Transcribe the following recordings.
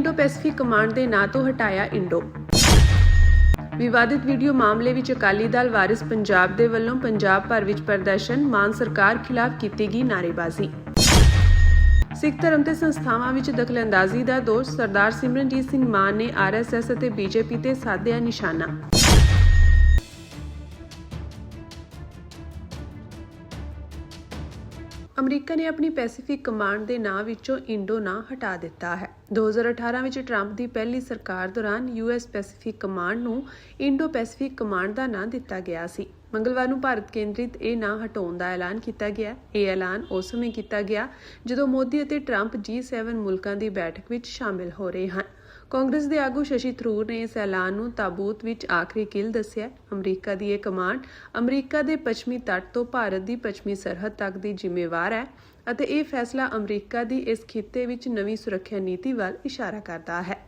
Indo Pacific command ਦੇ ਨਾਂ ਤੋਂ ਹਟਾਇਆ ਇੰਡੋ। ਵਿਵਾਦਿਤ ਵੀਡੀਓ ਮਾਮਲੇ ਵਿੱਚ ਅਕਾਲੀ ਦਲ ਵਾਰਿਸ ਪੰਜਾਬ ਦੇ ਵੱਲੋਂ ਪੰਜਾਬ ਭਰ ਵਿੱਚ ਪ੍ਰਦਰਸ਼ਨ, ਮਾਨ ਸਰਕਾਰ ਖਿਲਾਫ ਕੀਤੀ ਗਈ ਨਾਅਰੇਬਾਜ਼ੀ। ਸਿੱਖ ਧਰਮ ਤੇ ਸੰਸਥਾਵਾਂ ਵਿੱਚ ਦਖਲਅੰਦਾਜ਼ੀ ਦਾ ਦੋਸ਼, ਸਰਦਾਰ ਸਿਮਰਨਜੀਤ ਸਿੰਘ ਮਾਨ ਨੇ ਆਰਐਸਐਸ ਅਤੇ ਬੀਜੇਪੀ ਤੇ ਸਾਧਿਆ ਨਿਸ਼ਾਨਾ। ਅਮਰੀਕਾ ਨੇ ਆਪਣੀ ਪੈਸੀਫਿਕ ਕਮਾਂਡ ਦੇ ਨਾਂ ਵਿੱਚੋਂ ਇੰਡੋ ਨਾਂ ਹਟਾ ਦਿੱਤਾ ਹੈ। 2018 ਵਿੱਚ ਟਰੰਪ ਦੀ ਪਹਿਲੀ ਸਰਕਾਰ ਦੌਰਾਨ ਯੂਐਸ ਪੈਸੀਫਿਕ ਕਮਾਂਡ ਨੂੰ ਇੰਡੋ ਪੈਸੀਫਿਕ ਕਮਾਂਡ ਦਾ ਨਾਂ ਦਿੱਤਾ ਗਿਆ ਸੀ। ਮੰਗਲਵਾਰ ਨੂੰ ਭਾਰਤ ਕੇਂਦਰਿਤ ਇਹ ਨਾਂ ਹਟਾਉਣ ਦਾ ਐਲਾਨ ਕੀਤਾ ਗਿਆ। ਇਹ ਐਲਾਨ ਉਸ ਸਮੇਂ ਕੀਤਾ ਗਿਆ ਜਦੋਂ ਮੋਦੀ ਅਤੇ ਟਰੰਪ G7 ਮੁਲਕਾਂ ਦੀ ਬੈਠਕ ਵਿੱਚ ਸ਼ਾਮਿਲ ਹੋ ਰਹੇ ਹਨ। ਕਾਂਗਰਸ ਦੇ ਆਗੂ ਸ਼ਸ਼ੀ ਥਰੂਰ ਨੇ ਇਸ ਐਲਾਨ ਨੂੰ ਤਾਬੂਤ ਵਿੱਚ ਆਖਰੀ ਕਿਲ ਦੱਸਿਆ। ਅਮਰੀਕਾ ਦੀ ਇਹ ਕਮਾਂਡ ਅਮਰੀਕਾ ਦੇ ਪੱਛਮੀ ਤੱਟ ਤੋਂ ਭਾਰਤ ਦੀ ਪੱਛਮੀ ਸਰਹੱਦ ਤੱਕ ਦੀ ਜ਼ਿੰਮੇਵਾਰ ਹੈ ਅਤੇ ਇਹ ਫੈਸਲਾ ਅਮਰੀਕਾ ਦੀ ਇਸ ਖਿੱਤੇ ਵਿੱਚ ਨਵੀਂ ਸੁਰੱਖਿਆ ਨੀਤੀ ਵੱਲ ਇਸ਼ਾਰਾ ਕਰਦਾ ਹੈ।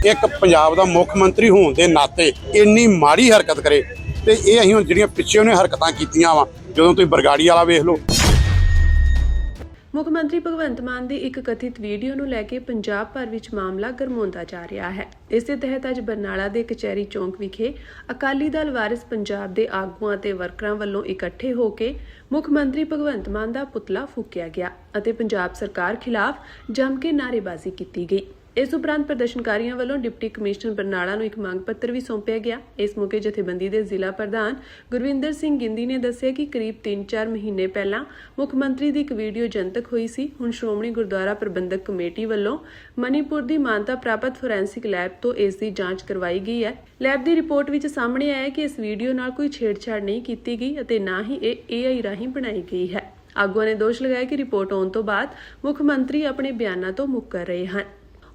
ਇੱਕ ਪੰਜਾਬ ਦਾ ਮੁੱਖ ਮੰਤਰੀ ਹੋਣ ਦੇ ਨਾਤੇ ਇੰਨੀ ਮਾੜੀ ਹਰਕਤ ਕਰੇ ਤੇ ਇਹ ਅਸੀਂ ਹੁਣ ਜਿਹੜੀਆਂ ਪਿੱਛੇ ਉਹਨੇ ਹਰਕਤਾਂ ਕੀਤੀਆਂ ਵਾ, ਜਦੋਂ ਤੁਸੀਂ ਬਰਗਾੜੀ ਵਾਲਾ ਵੇਖ ਲਓ। ਮੁੱਖ ਮੰਤਰੀ ਭਗਵੰਤ ਮਾਨ ਦੀ ਇੱਕ ਕਥਿਤ ਵੀਡੀਓ ਨੂੰ ਲੈ ਕੇ ਪੰਜਾਬ ਭਰ ਵਿੱਚ ਮਾਮਲਾ ਗਰਮਾਉਂਦਾ ਜਾ ਰਿਹਾ ਹੈ। ਇਸ ਦੇ ਤਹਿਤ ਅੱਜ ਬਰਨਾਲਾ ਦੇ ਕਚਹਿਰੀ ਚੌਂਕ ਵਿਖੇ ਅਕਾਲੀ ਦਲ ਵਾਰਿਸ ਪੰਜਾਬ ਦੇ ਆਗੂਆਂ ਅਤੇ ਵਰਕਰਾਂ ਵੱਲੋਂ ਇਕੱਠੇ ਹੋ ਕੇ ਮੁੱਖ ਮੰਤਰੀ ਭਗਵੰਤ ਮਾਨ ਦਾ ਪੁਤਲਾ ਫੂਕਿਆ ਗਿਆ ਅਤੇ ਪੰਜਾਬ ਸਰਕਾਰ ਖਿਲਾਫ ਜੰਮ ਕੇ ਨਾਅਰੇਬਾਜ਼ੀ ਕੀਤੀ ਗਈ। ਇਸ ਉਪਰੰਤ ਪ੍ਰਦਰਸ਼ਨਕਾਰੀਆਂ ਵੱਲੋਂ ਡਿਪਟੀ ਕਮਿਸ਼ਨਰ ਬਰਨਾਲਾ ਨੂੰ ਇੱਕ ਮੰਗ ਪੱਤਰ ਵੀ ਸੌਂਪਿਆ ਗਿਆ। ਇਸ ਮੌਕੇ ਜਥੇਬੰਦੀ ਦੇ ਜ਼ਿਲ੍ਹਾ ਪ੍ਰਧਾਨ ਗੁਰਵਿੰਦਰ ਸਿੰਘ ਗਿੰਦੀ ਨੇ ਦੱਸਿਆ ਕਿ ਕਰੀਬ 3-4 ਮਹੀਨੇ ਪਹਿਲਾਂ ਮੁੱਖ ਮੰਤਰੀ ਦੀ ਇੱਕ ਵੀਡੀਓ ਜਨਤਕ ਹੋਈ ਸੀ। ਹੁਣ ਸ਼੍ਰੋਮਣੀ ਗੁਰਦੁਆਰਾ ਪ੍ਰਬੰਧਕ ਕਮੇਟੀ ਵੱਲੋਂ ਮਨੀਪੁਰ ਦੀ ਮਾਨਤਾ ਪ੍ਰਾਪਤ ਫੋਰੈਂਸਿਕ ਲੈਬ ਤੋਂ ਇਸ ਦੀ ਜਾਂਚ ਕਰਵਾਈ ਗਈ ਹੈ। ਲੈਬ ਦੀ ਰਿਪੋਰਟ ਵਿੱਚ ਸਾਹਮਣੇ ਆਇਆ ਕਿ ਇਸ ਵੀਡੀਓ ਨਾਲ ਕੋਈ ਛੇੜਛਾੜ ਨਹੀਂ ਕੀਤੀ ਗਈ ਅਤੇ ਨਾ ਹੀ ਇਹ AI ਰਾਹੀਂ ਬਣਾਈ ਗਈ ਹੈ। ਆਗੂਆਂ ਨੇ ਦੋਸ਼ ਲਗਾਇਆ ਕਿ ਰਿਪੋਰਟ ਆਉਣ ਤੋਂ ਬਾਅਦ ਮੁੱਖ ਮੰਤਰੀ ਆਪਣੇ ਬਿਆਨਾਂ ਤੋਂ ਮੁੱਕਰ ਰਹੇ ਹਨ।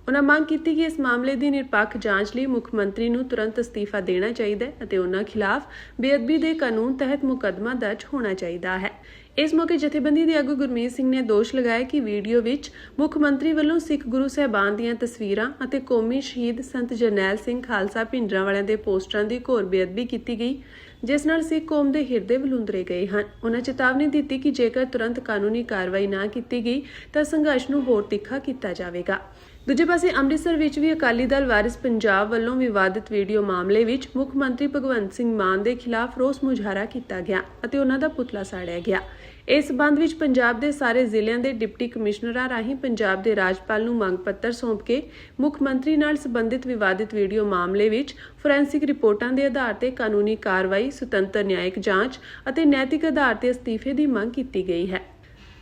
ਉਨ੍ਹਾਂ ਮੰਗ ਕੀਤੀ ਕਿ ਇਸ ਮਾਮਲੇ ਦੀ ਨਿਰਪੱਖ ਜਾਂਚ ਲਈ ਮੁੱਖ ਮੰਤਰੀ ਨੂੰ ਤੁਰੰਤ ਅਸਤੀਫਾ ਦੇਣਾ ਚਾਹੀਦਾ ਹੈ ਅਤੇ ਉਨ੍ਹਾਂ ਖਿਲਾਫ ਬੇਅਦਬੀ ਦੇ ਕਾਨੂੰਨ ਤਹਿਤ ਮੁਕੱਦਮਾ ਦਰਜ ਹੋਣਾ ਚਾਹੀਦਾ ਹੈ। ਇਸ ਮੌਕੇ ਜਥੇਬੰਦੀ ਦੇ ਆਗੂ ਗੁਰਮੀਤ ਸਿੰਘ ਨੇ ਦੋਸ਼ ਲਗਾਇਆ ਕਿ ਵੀਡੀਓ ਵਿੱਚ ਮੁੱਖ ਮੰਤਰੀ ਵੱਲੋਂ ਸਿੱਖ ਗੁਰੂ ਸਾਹਿਬਾਨ ਦੀਆਂ ਤਸਵੀਰਾਂ ਅਤੇ ਕੌਮੀ ਸ਼ਹੀਦ ਸੰਤ ਜਰਨੈਲ ਸਿੰਘ ਖਾਲਸਾ ਭਿੰਡਰਾਂਵਾਲਿਆਂ ਦੇ ਪੋਸਟਰਾਂ ਦੀ ਘੋਰ ਬੇਅਦਬੀ ਕੀਤੀ ਗਈ, ਜਿਸ ਨਾਲ ਸਿੱਖ ਕੌਮ ਦੇ ਹਿਰਦੇ ਵਲੂੰਦਰੇ ਗਏ ਹਨ। ਉਨ੍ਹਾਂ ਚੇਤਾਵਨੀ ਦਿੱਤੀ ਕਿ ਜੇਕਰ ਤੁਰੰਤ ਕਾਨੂੰਨੀ ਕਾਰਵਾਈ ਨਾ ਕੀਤੀ ਗਈ ਤਾਂ ਸੰਘਰਸ਼ ਨੂੰ ਹੋਰ ਤਿੱਖਾ ਕੀਤਾ ਜਾਵੇਗਾ। ਦੂਜੇ ਪਾਸੇ ਅੰਮ੍ਰਿਤਸਰ ਵਿੱਚ ਵੀ ਅਕਾਲੀ ਦਲ ਵਾਰਿਸ ਪੰਜਾਬ ਵੱਲੋਂ ਵਿਵਾਦਿਤ ਵੀਡੀਓ ਮਾਮਲੇ ਵਿੱਚ ਮੁੱਖ ਮੰਤਰੀ ਭਗਵੰਤ ਸਿੰਘ ਮਾਨ ਦੇ ਖਿਲਾਫ ਰੋਸ ਮੁਜ਼ਾਹਰਾ ਕੀਤਾ ਗਿਆ ਅਤੇ ਉਹਨਾਂ ਦਾ ਪੁਤਲਾ ਸਾੜਿਆ ਗਿਆ। ਇਸ ਸਬੰਧ ਵਿੱਚ ਪੰਜਾਬ ਦੇ ਸਾਰੇ ਜ਼ਿਲ੍ਹਿਆਂ ਦੇ ਡਿਪਟੀ ਕਮਿਸ਼ਨਰਾਂ ਰਾਹੀਂ ਪੰਜਾਬ ਦੇ ਰਾਜਪਾਲ ਨੂੰ ਮੰਗ ਪੱਤਰ ਸੌਂਪ ਕੇ ਮੁੱਖ ਮੰਤਰੀ ਨਾਲ ਸੰਬੰਧਿਤ ਵਿਵਾਦਿਤ ਵੀਡੀਓ ਮਾਮਲੇ ਵਿੱਚ ਫੋਰੈਂਸਿਕ ਰਿਪੋਰਟਾਂ ਦੇ ਆਧਾਰ ਤੇ ਕਾਨੂੰਨੀ ਕਾਰਵਾਈ, ਸੁਤੰਤਰ ਨਿਆਇਕ ਜਾਂਚ ਅਤੇ ਨੈਤਿਕ ਆਧਾਰ ਤੇ ਅਸਤੀਫੇ ਦੀ ਮੰਗ ਕੀਤੀ ਗਈ ਹੈ।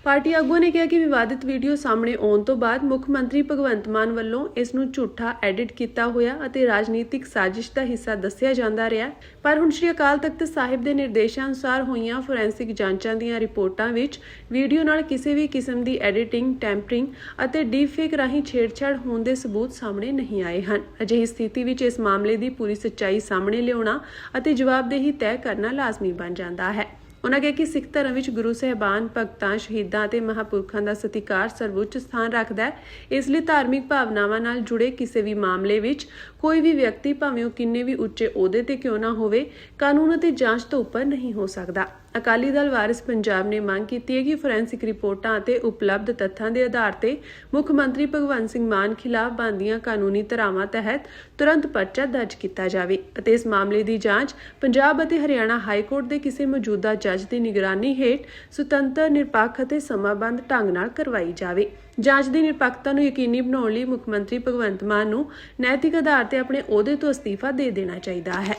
ਪਾਰਟੀ ਆਗੂਆਂ ਨੇ ਕਿਹਾ ਕਿ ਵਿਵਾਦਿਤ ਵੀਡੀਓ ਸਾਹਮਣੇ ਆਉਣ ਤੋਂ ਬਾਅਦ ਮੁੱਖ ਮੰਤਰੀ ਭਗਵੰਤ ਮਾਨ ਵੱਲੋਂ ਇਸ ਨੂੰ ਝੂਠਾ ਐਡਿਟ ਕੀਤਾ ਹੋਇਆ ਅਤੇ ਰਾਜਨੀਤਿਕ ਸਾਜ਼ਿਸ਼ ਦਾ ਹਿੱਸਾ ਦੱਸਿਆ ਜਾਂਦਾ ਰਿਹਾ। ਪਰ ਹੁਣ ਸ੍ਰੀ ਅਕਾਲ ਤਖਤ ਸਾਹਿਬ ਦੇ ਨਿਰਦੇਸ਼ਾਂ ਅਨੁਸਾਰ ਹੋਈਆਂ ਫੋਰੈਂਸਿਕ ਜਾਂਚਾਂ ਦੀਆਂ ਰਿਪੋਰਟਾਂ ਵਿੱਚ ਵੀਡੀਓ ਨਾਲ ਕਿਸੇ ਵੀ ਕਿਸਮ ਦੀ ਐਡੀਟਿੰਗ, ਟੈਂਪਰਿੰਗ ਅਤੇ ਡੀਪਫੇਕ ਰਾਹੀਂ ਛੇੜਛਾੜ ਹੋਣ ਦੇ ਸਬੂਤ ਸਾਹਮਣੇ ਨਹੀਂ ਆਏ ਹਨ। ਅਜਿਹੀ ਸਥਿਤੀ ਵਿੱਚ ਇਸ ਮਾਮਲੇ ਦੀ ਪੂਰੀ ਸੱਚਾਈ ਸਾਹਮਣੇ ਲਿਆਉਣਾ ਅਤੇ ਜਵਾਬਦੇਹੀ ਤੈਅ ਕਰਨਾ ਲਾਜ਼ਮੀ ਬਣ ਜਾਂਦਾ ਹੈ। ਉਨ੍ਹਾਂ ਕਿਹਾ ਕਿ ਸਿੱਖ ਧਰਮ ਵਿੱਚ ਗੁਰੂ ਸਾਹਿਬਾਨ, ਭਗਤਾਂ, ਸ਼ਹੀਦਾਂ ਅਤੇ ਮਹਾਂਪੁਰਖਾਂ ਦਾ ਸਤਿਕਾਰ ਸਰਵਉੱਚ ਸਥਾਨ ਰੱਖਦਾ ਹੈ। ਇਸ ਲਈ ਧਾਰਮਿਕ ਭਾਵਨਾਵਾਂ ਨਾਲ ਜੁੜੇ ਕਿਸੇ ਵੀ ਮਾਮਲੇ ਵਿੱਚ ਕੋਈ ਵੀ ਵਿਅਕਤੀ ਭਾਵੇਂ ਉਹ ਕਿੰਨੇ ਵੀ ਉੱਚੇ ਅਹੁਦੇ ਤੇ ਕਿਉਂ ਨਾ ਹੋਵੇ, ਕਾਨੂੰਨ ਅਤੇ ਜਾਂਚ ਤੋਂ ਉੱਪਰ ਨਹੀਂ ਹੋ ਸਕਦਾ। ਅਕਾਲੀ ਦਲ ਵਾਰਿਸ ਪੰਜਾਬ ਨੇ ਮੰਗ ਕੀਤੀ ਹੈ ਕਿ ਫੋਰੈਂਸਿਕ ਰਿਪੋਰਟਾਂ ਅਤੇ ਉਪਲਬਧ ਤੱਥਾਂ ਦੇ ਆਧਾਰ ਤੇ ਮੁੱਖ ਮੰਤਰੀ ਭਗਵੰਤ ਸਿੰਘ ਮਾਨ ਖਿਲਾਫ ਬਣਦੀਆਂ ਕਾਨੂੰਨੀ ਧਾਰਾਵਾਂ ਤਹਿਤ ਤੁਰੰਤ ਪਰਚਾ ਦਰਜ ਕੀਤਾ ਜਾਵੇ ਅਤੇ ਇਸ ਮਾਮਲੇ ਦੀ ਜਾਂਚ ਪੰਜਾਬ ਅਤੇ ਹਰਿਆਣਾ ਹਾਈ ਕੋਰਟ ਦੇ ਕਿਸੇ ਮੌਜੂਦਾ ਜੱਜ ਦੀ ਨਿਗਰਾਨੀ ਹੇਠ ਸੁਤੰਤਰ, ਨਿਰਪੱਖ ਅਤੇ ਸਮਾਂਬੱਧ ਢੰਗ ਨਾਲ ਕਰਵਾਈ ਜਾਵੇ। ਜਾਂਚ ਦੀ ਨਿਰਪੱਖਤਾ ਨੂੰ ਯਕੀਨੀ ਬਣਾਉਣ ਲਈ ਮੁੱਖ ਮੰਤਰੀ ਭਗਵੰਤ ਮਾਨ ਨੂੰ ਨੈਤਿਕ ਆਧਾਰ ਤੇ ਆਪਣੇ ਅਹੁਦੇ ਤੋਂ ਅਸਤੀਫਾ ਦੇ ਦੇਣਾ ਚਾਹੀਦਾ ਹੈ।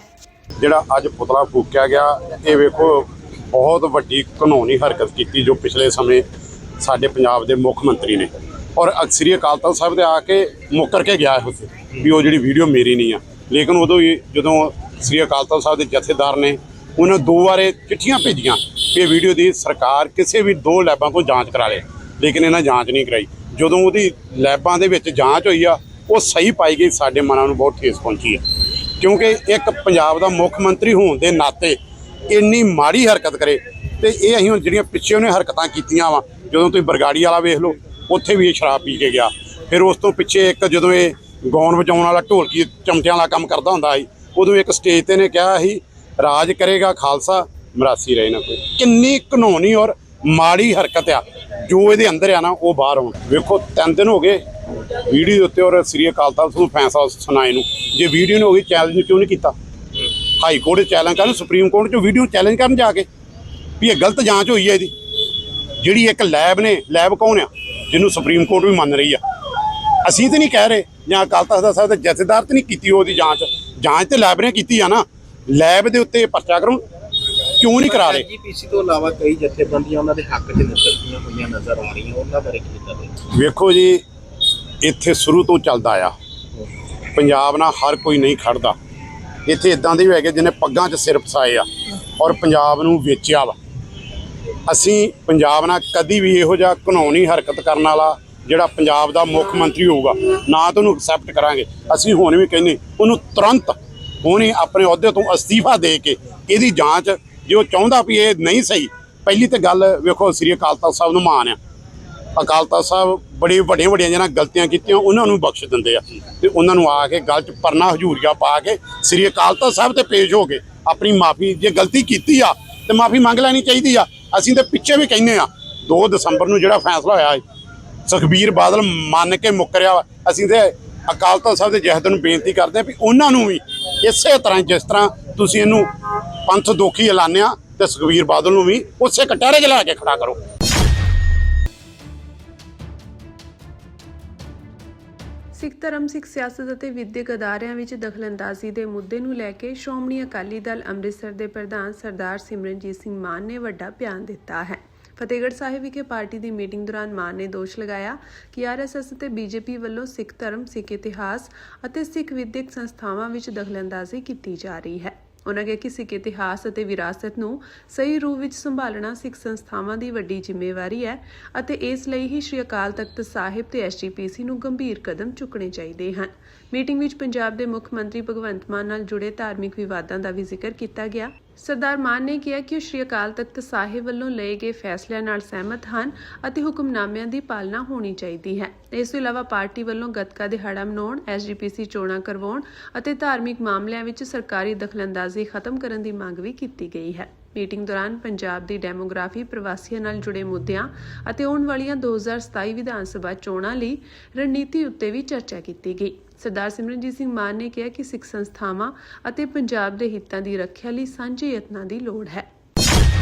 ਜਿਹੜਾ ਅੱਜ ਪੁਤਲਾ ਫੂਕਿਆ ਗਿਆ, ਇਹ ਵੇਖੋ ਬਹੁਤ ਵੱਡੀ ਕਾਨੂੰਨੀ ਹਰਕਤ ਕੀਤੀ ਜੋ ਪਿਛਲੇ ਸਮੇਂ ਸਾਡੇ ਪੰਜਾਬ ਦੇ ਮੁੱਖ ਮੰਤਰੀ ਨੇ, ਔਰ ਸ੍ਰੀ ਅਕਾਲ ਤਖਤ ਸਾਹਿਬ ਦੇ ਆ ਕੇ ਮੁੱਕਰ ਕੇ ਗਿਆ ਉੱਥੇ ਵੀ ਉਹ ਜਿਹੜੀ ਵੀਡੀਓ ਮੇਰੀ ਨਹੀਂ ਆ। ਲੇਕਿਨ ਉਦੋਂ ਹੀ ਜਦੋਂ ਸ੍ਰੀ ਅਕਾਲ ਤਖਤ ਸਾਹਿਬ ਦੇ ਜਥੇਦਾਰ ਨੇ ਉਹਨਾਂ 2 ਵਾਰੇ ਚਿੱਠੀਆਂ ਭੇਜੀਆਂ ਕਿ ਵੀਡੀਓ ਦੀ ਸਰਕਾਰ ਕਿਸੇ ਵੀ 2 ਲੈਬਾਂ ਕੋਲ ਜਾਂਚ ਕਰਾ ਲੇ, ਲੇਕਿਨ ਇਹਨਾਂ ਜਾਂਚ ਨਹੀਂ ਕਰਾਈ। ਜਦੋਂ ਉਹਦੀ ਲੈਬਾਂ ਦੇ ਵਿੱਚ ਜਾਂਚ ਹੋਈ ਆ, ਉਹ ਸਹੀ ਪਾਈ ਗਈ, ਸਾਡੇ ਮਨਾਂ ਨੂੰ ਬਹੁਤ ਠੇਸ ਪਹੁੰਚੀ ਹੈ। ਕਿਉਂਕਿ ਇੱਕ ਪੰਜਾਬ ਦਾ ਮੁੱਖ ਮੰਤਰੀ ਹੋਣ ਦੇ ਨਾਤੇ ਇੰਨੀ ਮਾੜੀ ਹਰਕਤ ਕਰੇ ਤੇ ਇਹ ਅਸੀਂ ਹੁਣ ਜਿਹੜੀਆਂ ਪਿੱਛੇ ਉਹਨੇ ਹਰਕਤਾਂ ਕੀਤੀਆਂ ਵਾ, ਜਦੋਂ ਤੁਸੀਂ ਬਰਗਾੜੀ ਵਾਲਾ ਵੇਖ ਲਓ, ਉੱਥੇ ਵੀ ਇਹ ਸ਼ਰਾਬ ਪੀ ਕੇ ਗਿਆ। ਫਿਰ ਉਸ ਤੋਂ ਪਿੱਛੇ ਇੱਕ ਜਦੋਂ ਇਹ ਗਾਉਣ ਵਜਾਉਣ ਵਾਲਾ ਢੋਲਕੀ ਚਮਟਿਆਂ ਵਾਲਾ ਕੰਮ ਕਰਦਾ ਹੁੰਦਾ ਸੀ, ਉਦੋਂ ਇੱਕ ਸਟੇਜ ਤੇ ਨੇ ਕਿਹਾ ਸੀ ਰਾਜ ਕਰੇਗਾ ਖਾਲਸਾ, ਮਰਾਸੀ ਰਹੇ ਨਾ ਕੋਈ। ਕਿੰਨੀ ਕਾਨੂੰਨੀ ਔਰ ਮਾੜੀ ਹਰਕਤ ਆ, ਜੋ ਇਹਦੇ ਅੰਦਰ ਆ ਨਾ ਉਹ ਬਾਹਰ ਆਉਣ। ਵੇਖੋ 3 ਦਿਨ ਹੋ ਗਏ ਵੀਡੀਓ ਦੇ ਉੱਤੇ ਔਰ ਸ੍ਰੀ ਅਕਾਲ ਤਖ਼ਤ ਨੂੰ ਫੈਸਲਾ ਸੁਣਾਏ ਨੂੰ ਜੇ ਵੀਡੀਓ ਨੂੰ ਉਹੀ ਚੈਲੰਜ ਕਿਉਂ ਨਹੀਂ ਕੀਤਾ? ਹਾਈ ਕੋਰਟ ਚੈਲੰਜ ਕਰਨ, ਸੁਪਰੀਮ ਕੋਰਟ 'ਚ ਵੀਡੀਓ ਚੈਲੰਜ ਕਰਨ ਜਾ ਕੇ ਵੀ ਇਹ ਗਲਤ ਜਾਂਚ ਹੋਈ ਹੈ ਇਹਦੀ। ਜਿਹੜੀ ਇੱਕ ਲੈਬ ਨੇ, ਲੈਬ ਕੌਣ ਆ ਜਿਹਨੂੰ ਸੁਪਰੀਮ ਕੋਰਟ ਵੀ ਮੰਨ ਰਹੀ ਆ? ਅਸੀਂ ਤਾਂ ਨਹੀਂ ਕਹਿ ਰਹੇ, ਜਾਂ ਅਕਾਲ ਤਖ਼ਤ ਸਾਹਿਬ ਦੇ ਜਥੇਦਾਰ ਤਾਂ ਨਹੀਂ ਕੀਤੀ ਉਹਦੀ ਜਾਂਚ ਤੇ ਲੈਬ ਨੇ ਕੀਤੀ ਆ ਨਾ। ਲੈਬ ਦੇ ਉੱਤੇ ਪਰਚਾ ਕਰੋ, ਕਿਉਂ ਨਹੀਂ ਕਰਾ ਰਹੇ? ਐਸਜੀਪੀਸੀ ਤੋਂ ਇਲਾਵਾ ਕਈ ਜਥੇਬੰਦੀਆਂ ਉਹਨਾਂ ਦੇ ਹੱਕ 'ਚ ਨਿਕਲਦੀਆਂ ਹੋਈਆਂ ਨਜ਼ਰ ਆ ਰਹੀਆਂ, ਉਹਨਾਂ ਬਾਰੇ ਕੀ ਦੱਸੋਗੇ? ਵੇਖੋ ਜੀ, ਇੱਥੇ ਸ਼ੁਰੂ ਤੋਂ ਚੱਲਦਾ ਆ, ਪੰਜਾਬ ਨਾਲ ਹਰ ਕੋਈ ਨਹੀਂ ਖੜਦਾ। ਇੱਥੇ ਇਦਾਂ ਦੇ ਵੀ ਹੈਗੇ ਜਿਹਨੇ ਪੱਗਾਂ 'ਚ ਸਿਰ ਫਸਾਏ ਆ ਔਰ ਪੰਜਾਬ ਨੂੰ ਵੇਚਿਆ ਵਾ। ਅਸੀਂ ਪੰਜਾਬ ਨਾਲ ਕਦੀ ਵੀ ਇਹੋ ਜਿਹਾ ਕਾਨੂੰਨੀ ਹਰਕਤ ਕਰਨ ਵਾਲਾ ਜਿਹੜਾ ਪੰਜਾਬ ਦਾ ਮੁੱਖ ਮੰਤਰੀ ਹੋਊਗਾ ਨਾ ਤਾਂ ਉਹਨੂੰ ਐਕਸੈਪਟ ਕਰਾਂਗੇ। ਅਸੀਂ ਹੁਣ ਵੀ ਕਹਿੰਦੇ ਉਹਨੂੰ ਤੁਰੰਤ ਉਹਨੇ ਆਪਣੇ ਅਹੁਦੇ ਤੋਂ ਅਸਤੀਫਾ ਦੇ ਕੇ ਇਹਦੀ ਜਾਂਚ, ਜੇ ਉਹ ਚਾਹੁੰਦਾ ਵੀ ਇਹ ਨਹੀਂ ਸਹੀ। ਪਹਿਲੀ ਤਾਂ ਗੱਲ ਵੇਖੋ, ਸ੍ਰੀ ਅਕਾਲ ਤਖ਼ਤ ਸਾਹਿਬ ਨੂੰ ਮਾਣ ਆ। ਅਕਾਲ ਤਖ਼ਤ ਸਾਹਿਬ ਬੜੀ ਵੱਡੀਆਂ ਜਿਹਨਾਂ ਗਲਤੀਆਂ ਕੀਤੀਆਂ ਉਹਨਾਂ ਨੂੰ ਬਖਸ਼ ਦਿੰਦੇ ਆ, ਤੇ ਉਹਨਾਂ ਨੂੰ ਆ ਕੇ ਗੱਲ 'ਚ ਪਰਨਾ ਹਜ਼ੂਰੀਆ ਪਾ ਕੇ ਸ੍ਰੀ ਅਕਾਲ ਤਖ਼ਤ ਸਾਹਿਬ ਤੇ ਪੇਸ਼ ਹੋ ਕੇ ਆਪਣੀ ਮਾਫੀ, ਜੇ ਗਲਤੀ ਕੀਤੀ ਆ ਤੇ ਮਾਫੀ ਮੰਗ ਲੈਣੀ ਚਾਹੀਦੀ ਆ। ਅਸੀਂ ਤਾਂ ਪਿੱਛੇ ਵੀ ਕਹਿੰਦੇ ਆ, 2 ਦਸੰਬਰ ਨੂੰ ਜਿਹੜਾ ਫੈਸਲਾ ਹੋਇਆ ਹੈ, ਸੁਖਬੀਰ ਬਾਦਲ ਮੰਨ ਕੇ ਮੁੱਕਰਿਆ ਵਾ। ਅਸੀਂ ਤੇ ਅਕਾਲ ਤਖ਼ਤ ਸਾਹਿਬ ਦੇ ਜਥੇਦਾਰ ਨੂੰ ਬੇਨਤੀ ਕਰਦੇ ਆ ਵੀ ਉਹਨਾਂ ਨੂੰ ਵੀ ਇਸੇ ਤਰ੍ਹਾਂ, ਜਿਸ ਤਰ੍ਹਾਂ ਤੁਸੀਂ ਇਹਨੂੰ ਪੰਥ ਦੋਖੀ ਐਲਾਨਿਆ, ਤੇ ਸੁਖਬੀਰ ਬਾਦਲ ਨੂੰ ਵੀ ਉਸੇ ਕਟਹਿਰੇ 'ਚ ਲੈ ਕੇ ਖੜਾ ਕਰੋ। ਸਿੱਖ ਧਰਮ, ਸਿੱਖ ਸਿਆਸਤ ਅਤੇ ਵਿਦਿਅਕ ਅਦਾਰਿਆਂ ਵਿੱਚ ਦਖਲਅੰਦਾਜ਼ੀ ਦੇ ਮੁੱਦੇ ਨੂੰ ਲੈ ਕੇ ਸ਼੍ਰੋਮਣੀ ਅਕਾਲੀ ਦਲ ਅੰਮ੍ਰਿਤਸਰ ਦੇ ਪ੍ਰਧਾਨ ਸਰਦਾਰ ਸਿਮਰਨਜੀਤ ਸਿੰਘ ਮਾਨ ਨੇ ਵੱਡਾ ਬਿਆਨ ਦਿੱਤਾ ਹੈ। ਫਤਿਹਗੜ੍ਹ ਸਾਹਿਬ ਵਿਖੇ ਪਾਰਟੀ ਦੀ ਮੀਟਿੰਗ ਦੌਰਾਨ ਮਾਨ ਨੇ ਦੋਸ਼ ਲਗਾਇਆ ਕਿ ਆਰਐਸਐਸ ਅਤੇ ਬੀਜੇਪੀ ਵੱਲੋਂ ਸਿੱਖ ਧਰਮ, ਸਿੱਖ ਇਤਿਹਾਸ ਅਤੇ ਸਿੱਖ ਵਿਦਿਅਕ ਸੰਸਥਾਵਾਂ ਵਿੱਚ ਦਖਲਅੰਦਾਜ਼ੀ ਕੀਤੀ ਜਾ ਰਹੀ ਹੈ। ਉਨ੍ਹਾਂ ਕਿਹਾ ਕਿ ਸਿੱਖ ਇਤਿਹਾਸ ਅਤੇ ਵਿਰਾਸਤ ਨੂੰ ਸਹੀ ਰੂਪ ਵਿੱਚ ਸੰਭਾਲਣਾ ਸਿੱਖ ਸੰਸਥਾਵਾਂ ਦੀ ਵੱਡੀ ਜ਼ਿੰਮੇਵਾਰੀ ਹੈ ਅਤੇ ਇਸ ਲਈ ਹੀ ਸ੍ਰੀ ਅਕਾਲ ਤਖ਼ਤ ਸਾਹਿਬ ਤੇ ਐਸਜੀਪੀਸੀ ਨੂੰ ਗੰਭੀਰ ਕਦਮ ਚੁੱਕਣੇ ਚਾਹੀਦੇ ਹਨ। ਮੀਟਿੰਗ ਵਿੱਚ ਪੰਜਾਬ ਦੇ ਮੁੱਖ ਮੰਤਰੀ ਭਗਵੰਤ ਮਾਨ ਨਾਲ ਜੁੜੇ ਧਾਰਮਿਕ ਵਿਵਾਦਾਂ ਦਾ ਵੀ ਜ਼ਿਕਰ ਕੀਤਾ ਗਿਆ। ਸਰਦਾਰ ਮਾਨ ਨੇ ਕਿਹਾ ਕਿ ਉਹ ਸ੍ਰੀ ਅਕਾਲ ਤਖ਼ਤ ਸਾਹਿਬ ਵੱਲੋਂ ਲਏ ਗਏ ਫੈਸਲਿਆਂ ਨਾਲ ਸਹਿਮਤ ਹਨ ਅਤੇ ਹੁਕਮਨਾਮਿਆਂ ਦੀ ਪਾਲਣਾ ਹੋਣੀ ਚਾਹੀਦੀ ਹੈ। ਇਸ ਤੋਂ ਇਲਾਵਾ ਪਾਰਟੀ ਵੱਲੋਂ ਗੱਤਕਾ ਦਿਹਾੜਾ ਮਨਾਉਣ, ਐਸਜੀਪੀਸੀ ਚੋਣਾਂ ਕਰਵਾਉਣ ਅਤੇ ਧਾਰਮਿਕ ਮਾਮਲਿਆਂ ਵਿੱਚ ਸਰਕਾਰੀ ਦਖਲਅੰਦਾਜ਼ੀ ਖਤਮ ਕਰਨ ਦੀ ਮੰਗ ਵੀ ਕੀਤੀ ਗਈ ਹੈ। ਮੀਟਿੰਗ ਦੌਰਾਨ ਪੰਜਾਬ ਦੀ ਡੈਮੋਗ੍ਰਾਫੀ, ਪ੍ਰਵਾਸੀਆਂ ਨਾਲ ਜੁੜੇ ਮੁੱਦਿਆਂ ਅਤੇ ਆਉਣ ਵਾਲੀਆਂ 2027 ਵਿਧਾਨ ਸਭਾ ਚੋਣਾਂ ਲਈ ਰਣਨੀਤੀ ਉੱਤੇ ਵੀ ਚਰਚਾ ਕੀਤੀ ਗਈ। ਸਰਦਾਰ ਸਿਮਰਨਜੀਤ ਸਿੰਘ ਮਾਨ ਨੇ ਕਿਹਾ ਕਿ ਸਿੱਖ ਸੰਸਥਾਵਾਂ ਅਤੇ ਪੰਜਾਬ ਦੇ ਹਿੱਤਾਂ ਦੀ ਰੱਖਿਆ ਲਈ ਸਾਂਝੇ ਯਤਨਾਂ ਦੀ ਲੋੜ ਹੈ।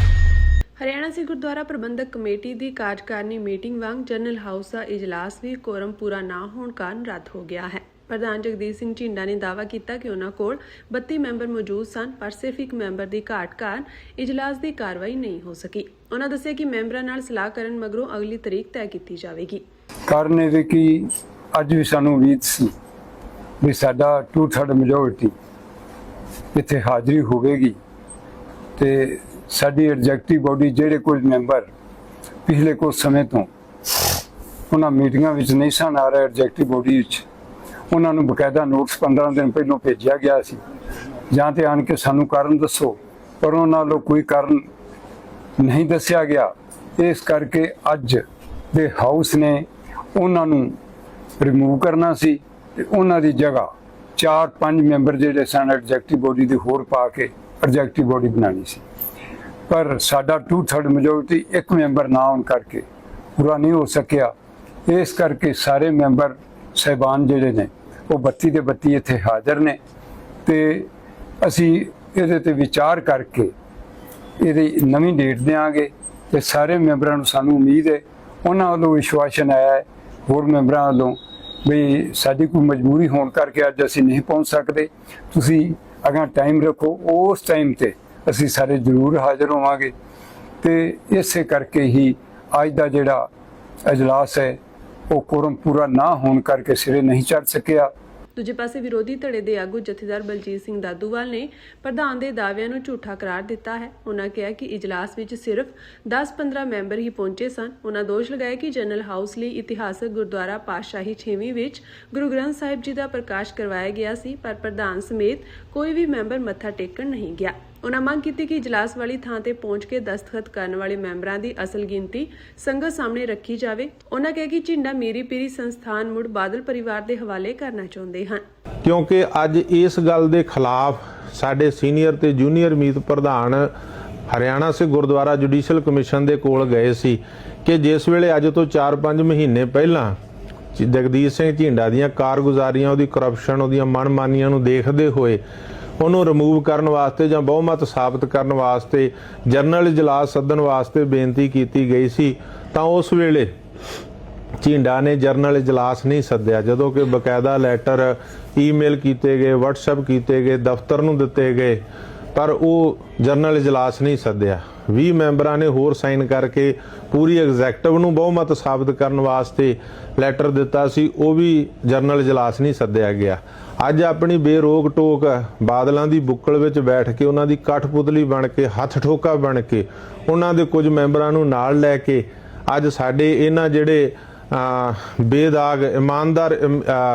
ਹਰਿਆਣਾ ਸਿੱਖ ਗੁਰਦੁਆਰਾ ਪ੍ਰਬੰਧਕ ਕਮੇਟੀ ਦੀ ਕਾਰਜਕਾਰਨੀ ਮੀਟਿੰਗ ਵਾਂਗ ਜਨਰਲ ਹਾਊਸ ਦਾ ਇਜਲਾਸ ਵੀ ਕੋਰਮ ਪੂਰਾ ਨਾ ਹੋਣ ਕਾਰਨ ਰੱਦ ਹੋ ਗਿਆ ਹੈ। ਪ੍ਰਧਾਨ ਜਗਦੀਪ ਸਿੰਘ ਝਿੰਡਾ ਨੇ ਦਾਅਵਾ ਕੀਤਾ ਕਿ ਉਹਨਾਂ ਕੋਲ 32 ਮੈਂਬਰ ਮੌਜੂਦ ਸਨ, ਪਰ ਸਿਰਫ ਇੱਕ ਮੈਂਬਰ ਦੀ ਘਾਟ ਕਾਰਨ ਇਜਲਾਸ ਦੀ ਕਾਰਵਾਈ ਨਹੀਂ ਹੋ ਸਕੀ। ਉਹਨਾਂ ਦੱਸਿਆ ਕਿ ਮੈਂਬਰਾਂ ਨਾਲ ਸਲਾਹ ਕਰਨ ਮਗਰੋਂ ਅਗਲੀ ਤਰੀਕ ਤੈਅ ਕੀਤੀ ਜਾਵੇਗੀ। ਕਾਰਨ ਇਹ ਕਿ ਅੱਜ ਵੀ ਸਾਨੂੰ ਉਮੀਦ ਸੀ ਵੀ ਸਾਡਾ 2/3 ਮੈਜੋਰਟੀ ਇੱਥੇ ਹਾਜ਼ਰੀ ਹੋਵੇਗੀ ਤੇ ਸਾਡੀ ਐਗਜ਼ੈਕਟਿਵ ਬੋਡੀ ਜਿਹੜੇ ਕੁਝ ਮੈਂਬਰ ਪਿਛਲੇ ਕੁਝ ਸਮੇਂ ਤੋਂ ਉਹਨਾਂ ਮੀਟਿੰਗਾਂ ਵਿੱਚ ਨਹੀਂ ਸਨ ਆ ਰਹੇ, ਐਗਜ਼ੈਕਟਿਵ ਬੋਡੀ ਵਿੱਚ ਉਹਨਾਂ ਨੂੰ ਬਕਾਇਦਾ ਨੋਟਿਸ 15 ਦਿਨ ਪਹਿਲਾਂ ਭੇਜਿਆ ਗਿਆ ਸੀ ਜਾਂ ਤੇ ਆਣ ਕੇ ਸਾਨੂੰ ਕਾਰਨ ਦੱਸੋ, ਪਰ ਉਹਨਾਂ ਵੱਲੋਂ ਕੋਈ ਕਾਰਨ ਨਹੀਂ ਦੱਸਿਆ ਗਿਆ। ਇਸ ਕਰਕੇ ਅੱਜ ਦੇ ਹਾਊਸ ਨੇ ਉਹਨਾਂ ਨੂੰ ਰਿਮੂਵ ਕਰਨਾ ਸੀ ਤੇ ਉਹਨਾਂ ਦੀ ਜਗ੍ਹਾ 4-5 ਮੈਂਬਰ ਜਿਹੜੇ ਸਨ ਐਗਜ਼ੈਕਟਿਵ ਬੋਡੀ ਦੇ ਹੋਰ ਪਾ ਕੇ ਐਗਜ਼ੈਕਟਿਵ ਬੋਡੀ ਬਣਾਉਣੀ ਸੀ, ਪਰ ਸਾਡਾ 2/3 ਮੈਜੋਰਟੀ ਇੱਕ ਮੈਂਬਰ ਨਾ ਹੋਣ ਕਰਕੇ ਪੂਰਾ ਨਹੀਂ ਹੋ ਸਕਿਆ। ਇਸ ਕਰਕੇ ਸਾਰੇ ਮੈਂਬਰ ਸਾਹਿਬਾਨ ਜਿਹੜੇ ਨੇ ਉਹ 32 ਦੇ 32 ਇੱਥੇ ਹਾਜ਼ਰ ਨੇ ਤੇ ਅਸੀਂ ਇਹਦੇ ਤੇ ਵਿਚਾਰ ਕਰਕੇ ਇਹਦੀ ਨਵੀਂ ਡੇਟ ਦੇਵਾਂਗੇ ਤੇ ਸਾਰੇ ਮੈਂਬਰਾਂ ਨੂੰ ਸਾਨੂੰ ਉਮੀਦ ਹੈ, ਉਹਨਾਂ ਵੱਲੋਂ ਵਿਸ਼ਵਾਸਨ ਆਇਆ ਹੈ ਹੋਰ ਮੈਂਬਰਾਂ ਵੱਲੋਂ ਵੀ ਸਾਡੀ ਕੋਈ ਮਜਬੂਰੀ ਹੋਣ ਕਰਕੇ ਅੱਜ ਅਸੀਂ ਨਹੀਂ ਪਹੁੰਚ ਸਕਦੇ, ਤੁਸੀਂ ਅਗਾਂਹ ਟਾਈਮ ਰੱਖੋ, ਉਸ ਟਾਈਮ ਤੇ ਅਸੀਂ ਸਾਰੇ ਜ਼ਰੂਰ ਹਾਜ਼ਰ ਹੋਵਾਂਗੇ। ਤੇ ਇਸੇ ਕਰਕੇ ਹੀ ਅੱਜ ਦਾ ਜਿਹੜਾ ਇਜਲਾਸ ਹੈ ਉਹ ਕੋਰਮ ਪੂਰਾ ਨਾ ਹੋਣ ਕਰਕੇ ਸਿਰੇ ਨਹੀਂ ਚੜ੍ਹ ਸਕਿਆ। ਦੂਜੇ ਪਾਸੇ ਵਿਰੋਧੀ ਧੜੇ ਦੇ ਆਗੂ ਜਥੇਦਾਰ ਬਲਜੀਤ ਸਿੰਘ ਦਾਦੂਵਾਲ ਨੇ ਪ੍ਰਧਾਨ ਦੇ ਦਾਅਵਿਆਂ ਨੂੰ ਝੂਠਾ ਕਰਾਰ ਦਿੱਤਾ ਹੈ। ਉਹਨਾਂ ਕਿਹਾ ਕਿ ਇਜਲਾਸ ਵਿੱਚ ਸਿਰਫ 10-15 ਮੈਂਬਰ ਹੀ ਪਹੁੰਚੇ ਸਨ। ਉਹਨਾਂ ਦੋਸ਼ ਲਗਾਇਆ ਕਿ ਜਨਰਲ ਹਾਊਸ ਲਈ ਇਤਿਹਾਸਕ ਗੁਰਦੁਆਰਾ ਪਾਤਸ਼ਾਹੀ 6ਵੀਂ ਵਿੱਚ ਗੁਰੂ ਗ੍ਰੰਥ ਸਾਹਿਬ ਜੀ ਦਾ ਪ੍ਰਕਾਸ਼ ਕਰਵਾਇਆ ਗਿਆ ਸੀ, ਪਰ ਪ੍ਰਧਾਨ ਸਮੇਤ ਕੋਈ ਵੀ ਮੈਂਬਰ ਮੱਥਾ ਟੇਕਣ ਨਹੀਂ ਗਿਆ। ਉਹਨਾਂ ਮੰਗ ਕੀਤੀ ਕਿ ਇਜਲਾਸ ਵਾਲੀ ਥਾਂ ਤੇ ਪਹੁੰਚ ਕੇ ਦਸਤਖਤ ਕਰਨ ਵਾਲੇ ਮੈਂਬਰਾਂ ਦੀ ਅਸਲ ਗਿਣਤੀ ਸੰਗਤ ਸਾਹਮਣੇ ਰੱਖੀ ਜਾਵੇ। ਉਹਨਾਂ ਕਿਹਾ ਕਿ ਝਿੰਡਾ ਮੀਰੀ ਪੀਰੀ ਸੰਸਥਾਨ ਮੁੜ ਬਾਦਲ ਪਰਿਵਾਰ ਦੇ ਹਵਾਲੇ ਕਰਨਾ ਚਾਹੁੰਦੇ ਹਨ, ਕਿਉਂਕਿ ਅੱਜ ਇਸ ਗੱਲ ਦੇ ਖਿਲਾਫ ਸਾਡੇ ਸੀਨੀਅਰ ਤੇ ਜੂਨੀਅਰ ਮੀਤ ਪ੍ਰਧਾਨ ਹਰਿਆਣਾ ਸਿੱਖ ਗੁਰਦੁਆਰਾ ਜੁਡੀਸ਼ੀਅਲ ਕਮਿਸ਼ਨ ਦੇ ਕੋਲ ਗਏ ਸੀ ਕਿ ਜਿਸ ਵੇਲੇ ਅੱਜ ਤੋਂ 4-5 ਮਹੀਨੇ ਪਹਿਲਾਂ ਜਗਦੀਸ਼ ਸਿੰਘ ਝੀਂਡਾ ਦੀਆਂ ਕਾਰਗੁਜ਼ਾਰੀਆਂ, ਉਹਦੀ ਕਰਪਸ਼ਨ, ਉਹਦੀਆਂ ਮਨਮਾਨੀਆਂ ਨੂੰ ਦੇਖਦੇ ਹੋਏ ਉਹਨੂੰ ਰਿਮੂਵ ਕਰਨ ਵਾਸਤੇ ਜਾਂ ਬਹੁਮਤ ਸਾਬਤ ਕਰਨ ਵਾਸਤੇ ਜਨਰਲ ਇਜਲਾਸ ਸੱਦਣ ਵਾਸਤੇ ਬੇਨਤੀ ਕੀਤੀ ਗਈ ਸੀ, ਤਾਂ ਉਸ ਵੇਲੇ ਝੀਂਡਾ ਨੇ ਜਨਰਲ ਇਜਲਾਸ ਨਹੀਂ ਸੱਦਿਆ, ਜਦੋਂ ਕਿ ਬਕਾਇਦਾ ਲੈਟਰ ਈਮੇਲ ਕੀਤੇ ਗਏ, WhatsApp ਕੀਤੇ ਗਏ, ਦਫ਼ਤਰ ਨੂੰ ਦਿੱਤੇ ਗਏ, ਪਰ ਉਹ ਜਨਰਲ ਇਜਲਾਸ ਨਹੀਂ ਸੱਦਿਆ। 20 ਮੈਂਬਰਾਂ ਨੇ ਹੋਰ ਸਾਈਨ ਕਰਕੇ ਪੂਰੀ ਐਗਜ਼ੈਕਟਿਵ ਨੂੰ ਬਹੁਮਤ ਸਾਬਤ ਕਰਨ ਵਾਸਤੇ ਲੈਟਰ ਦਿੱਤਾ ਸੀ, ਉਹ ਵੀ ਜਨਰਲ ਇਜਲਾਸ ਨਹੀਂ ਸੱਦਿਆ ਗਿਆ। ਅੱਜ ਆਪਣੀ ਬੇਰੋਕ ਟੋਕ ਬਾਦਲਾਂ ਦੀ ਬੁੱਕਲ ਵਿੱਚ ਬੈਠ ਕੇ, ਉਹਨਾਂ ਦੀ ਕਠਪੁਤਲੀ ਬਣ ਕੇ, ਹੱਥ ਠੋਕਾ ਬਣ ਕੇ, ਉਹਨਾਂ ਦੇ ਕੁਝ ਮੈਂਬਰਾਂ ਨੂੰ ਨਾਲ ਲੈ ਕੇ ਅੱਜ ਸਾਡੇ ਇਹਨਾਂ ਜਿਹੜੇ ਬੇਦਾਗ ਇਮਾਨਦਾਰ